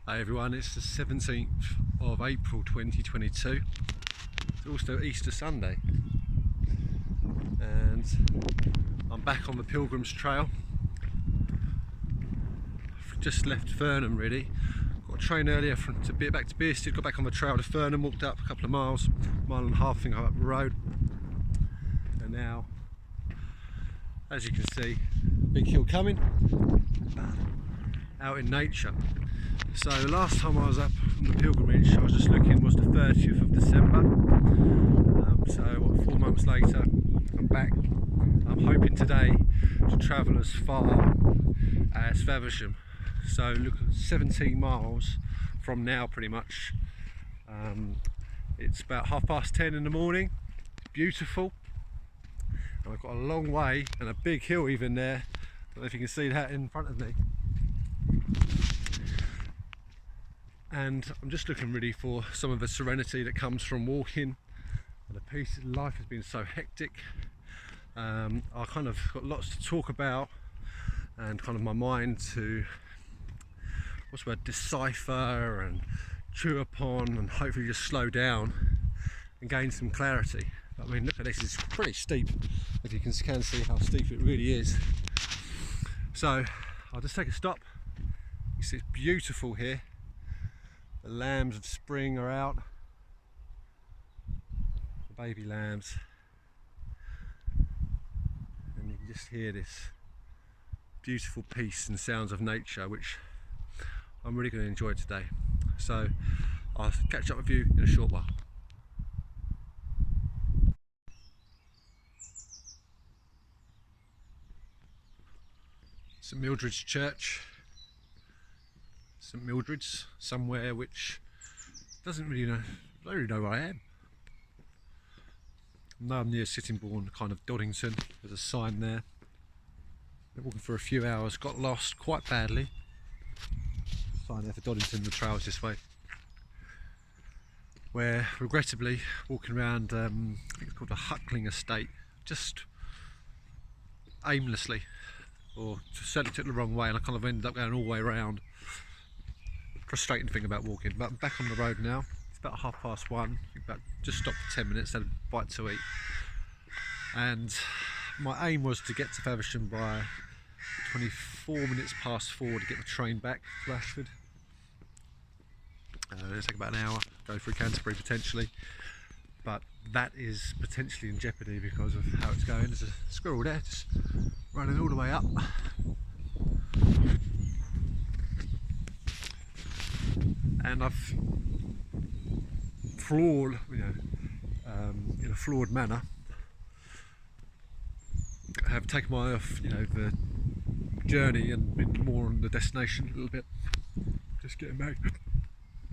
Hi everyone, it's the 17th of April 2022. It's also Easter Sunday and I'm back on the Pilgrim's Trail. I've just left Thurnham really. Got a train earlier to get back to Beersted, got back on the trail to Thurnham, walked up a couple of miles, mile and a half I think up the road. And now, as you can see, big hill coming, out in nature. So the last time I was up on the pilgrimage, I was just looking, was the 30th of December. So what, 4 months later, I'm back. I'm hoping today to travel as far as Faversham. So look, 17 miles from now pretty much. It's about 10:30 in the morning, beautiful. And I've got a long way and a big hill even there. I don't know if you can see that in front of me. And I'm just looking really for some of the serenity that comes from walking, and the peace. Life has been so hectic. I kind of got lots to talk about and kind of my mind to, what's the word, decipher and chew upon and hopefully just slow down and gain some clarity. But I mean, look at this, it's pretty steep, if you can see how steep it really is. So I'll just take a stop. You see it's beautiful here. The lambs of spring are out, the baby lambs, and you can just hear this beautiful peace and sounds of nature, which I'm really going to enjoy today. So I'll catch up with you in a short while. St Mildred's Church. St Mildred's, somewhere which doesn't really know, I don't really know where I am. Now I'm near Sittingbourne, kind of Doddington. There's a sign there. Been walking for a few hours, got lost quite badly. Sign there for Doddington, the trail's this way. Where, regrettably, walking around, I think it's called the Huckling Estate, just aimlessly, or certainly took the wrong way, and I kind of ended up going all the way around. Frustrating thing about walking, but I'm back on the road now. It's about 1:30. Just stopped for 10 minutes, had a bite to eat, and my aim was to get to Faversham by 24 minutes past 4 to get the train back to Ashford. It'll take about an hour, go through Canterbury potentially, but that is potentially in jeopardy because of how it's going. There's a squirrel there just running all the way up. And I've flawed, in a flawed manner, have taken my eye off, the journey and been more on the destination a little bit, just getting back.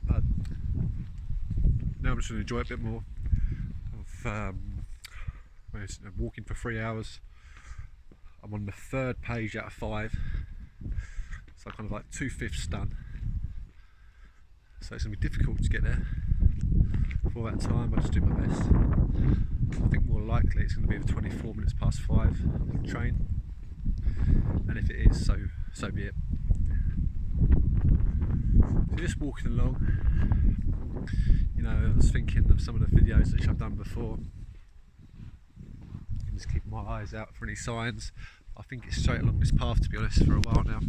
But now I'm just going to enjoy it a bit more. Of walking for 3 hours. I'm on the 3rd page out of 5, so kind of like 2/5 done. So it's going to be difficult to get there for that time. I'll just do my best. I think more likely it's going to be the 24 minutes past 5 train, and if it is, so be it. So just walking along, I was thinking of some of the videos which I've done before, and just keeping my eyes out for any signs. I think it's straight along this path, to be honest, for a while now.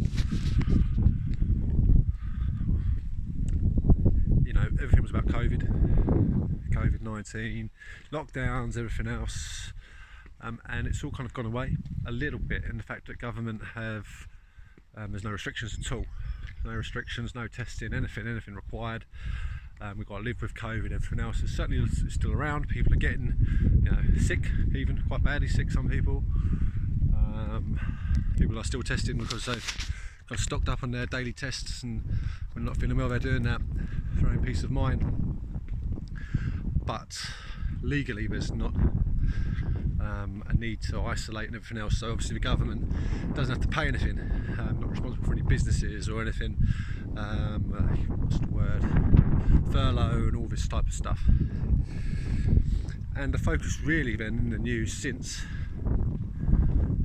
Everything was about COVID-19, lockdowns, everything else, and it's all kind of gone away a little bit in the fact that government have, there's no restrictions at all, no restrictions, no testing, anything required. We've got to live with COVID, everything else is certainly still around. People are getting, sick, even quite badly sick, some people. People are still testing because they've got stocked up on their daily tests, and when not feeling well they're doing that for their own peace of mind. But legally there's not a need to isolate and everything else, so obviously the government doesn't have to pay anything, not responsible for any businesses or anything, what's the word, furlough and all this type of stuff. And the focus really then in the news since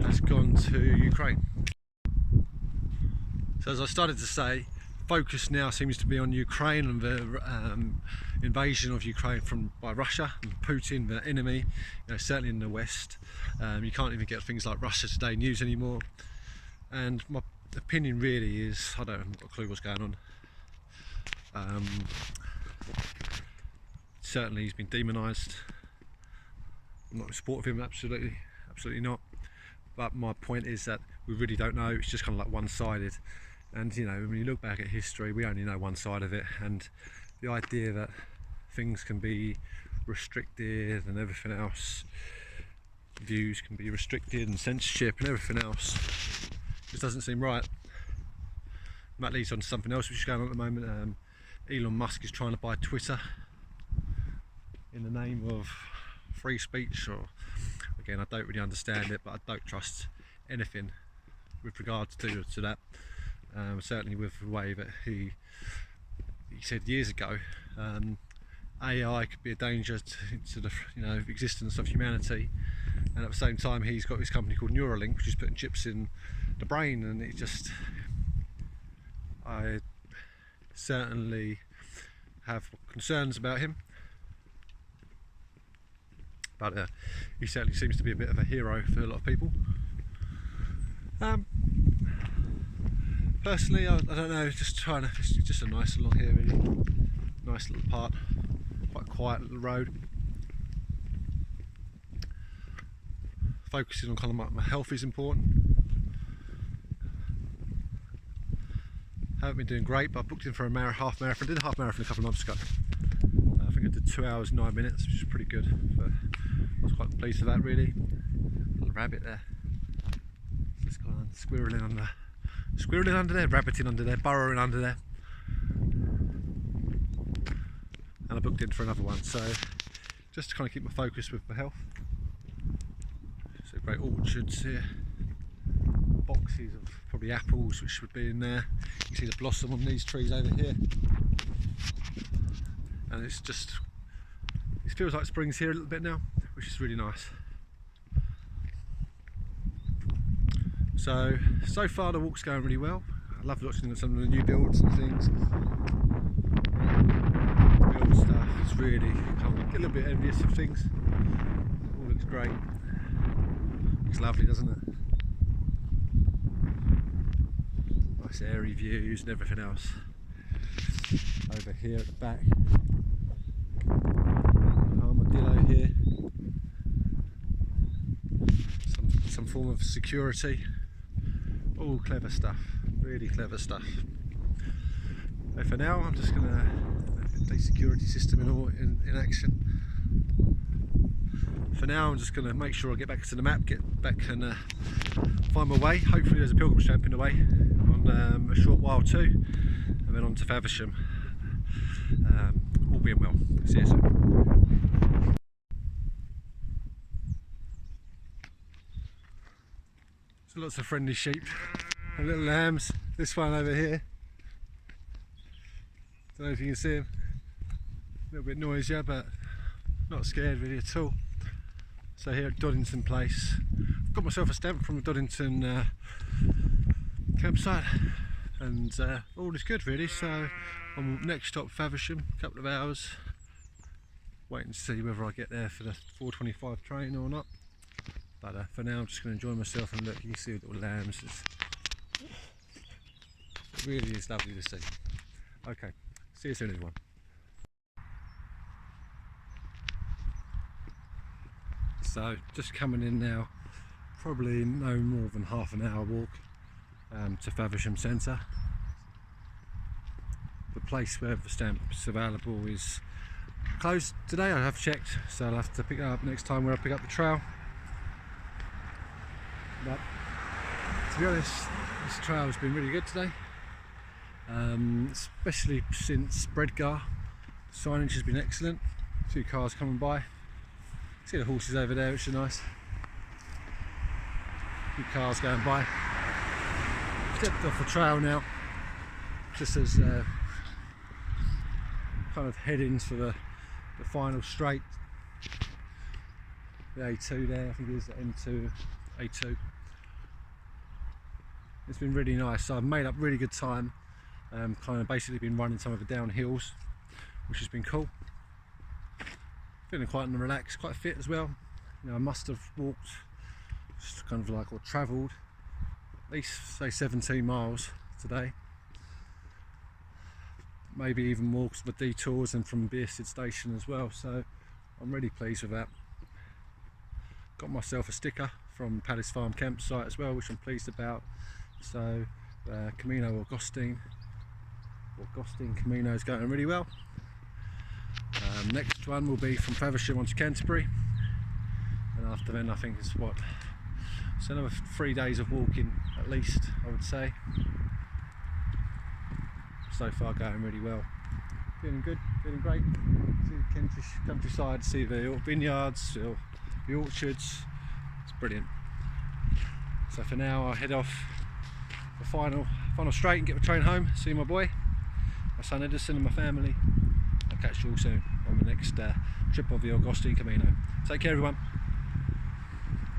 has gone to Ukraine. So as I started to say, focus now seems to be on Ukraine and the invasion of Ukraine by Russia and Putin, the enemy. You know, certainly in the West, you can't even get things like Russia Today news anymore. And my opinion really is, I don't have a clue what's going on. Certainly he's been demonised. I'm not in support of him, absolutely not. But my point is that we really don't know. It's just kind of like one-sided. And you know, when you look back at history, we only know one side of it. And the idea that things can be restricted and everything else, views can be restricted and censorship and everything else, just doesn't seem right. And that leads on to something else which is going on at the moment. Elon Musk is trying to buy Twitter in the name of free speech, or again, I don't really understand it, but I don't trust anything with regards to that. Certainly with the way that he said years ago, AI could be a danger to the existence of humanity, and at the same time he's got this company called Neuralink, which is putting chips in the brain, and it just, I certainly have concerns about him. But he certainly seems to be a bit of a hero for a lot of people. Personally, I don't know, just a nice along here, really. Nice little part, quite a quiet little road. Focusing on kind of my health is important. Haven't been doing great, but I booked in for a half marathon. Did a half marathon a couple of months ago. I think I did 2 hours 9 minutes, which is pretty good. But I was quite pleased with that, really. Little rabbit there, just gone on squirreling under there, rabbiting under there, burrowing under there. And I booked in for another one, so just to kind of keep my focus with my health. So great orchards here, boxes of probably apples which would be in there. You can see the blossom on these trees over here, and it feels like spring's here a little bit now, which is really nice. So far the walk's going really well. I love watching some of the new builds and things. Build stuff, it's really, kind of get a little bit envious of things. It all looks great. Looks lovely, doesn't it? Nice airy views and everything else. Over here at the back, armadillo here. Some form of security. All clever stuff, really clever stuff. So for now, I'm just going to get the security system in action. For now, I'm just going to make sure I get back to the map, get back and find my way. Hopefully there's a pilgrim stamp in the way on a short while too, and then on to Faversham. All being well. See you soon. So lots of friendly sheep and little lambs. This one over here, don't know if you can see him, a little bit noisier but not scared really at all. So here at Doddington Place, I've got myself a stamp from the Doddington campsite, and all is good really. So I'm next stop Faversham, a couple of hours, waiting to see whether I get there for the 4:25 train or not. But for now I'm just going to enjoy myself, and look, you can see the little lambs. It really is lovely to see. Okay, see you soon everyone. So just coming in now, probably no more than half an hour walk to Faversham Centre. The place where the stamp's available is closed today, I have checked, so I'll have to pick it up next time where I pick up the trail. But to be honest, this trail has been really good today, especially since Bredgar. The signage has been excellent. A few cars coming by. See the horses over there, which are nice. A few cars going by. Stepped off the trail now, just as kind of headings for the final straight. The A2 there, I think it is the M2, A2. It's been really nice, so I've made up really good time. Kind of basically been running some of the down hills, which has been cool. Feeling quite relaxed, quite fit as well. You know, I must have walked, just kind of like, or travelled at least say 17 miles today. Maybe even more because of the detours and from Bearsted Station as well. So I'm really pleased with that. Got myself a sticker from Palace Farm campsite as well, which I'm pleased about. So Camino Augustine Camino is going really well. Next one will be from Faversham onto Canterbury, and after then I think it's what, so another 3 days of walking at least, I would say. So far going really well. Feeling good, feeling great. See the countryside, see the vineyards, the orchards. It's brilliant. So for now I'll head off for final straight and get the train home, see my boy, my son Edison and my family. I'll catch you all soon on the next trip of the Augustine Camino. Take care everyone.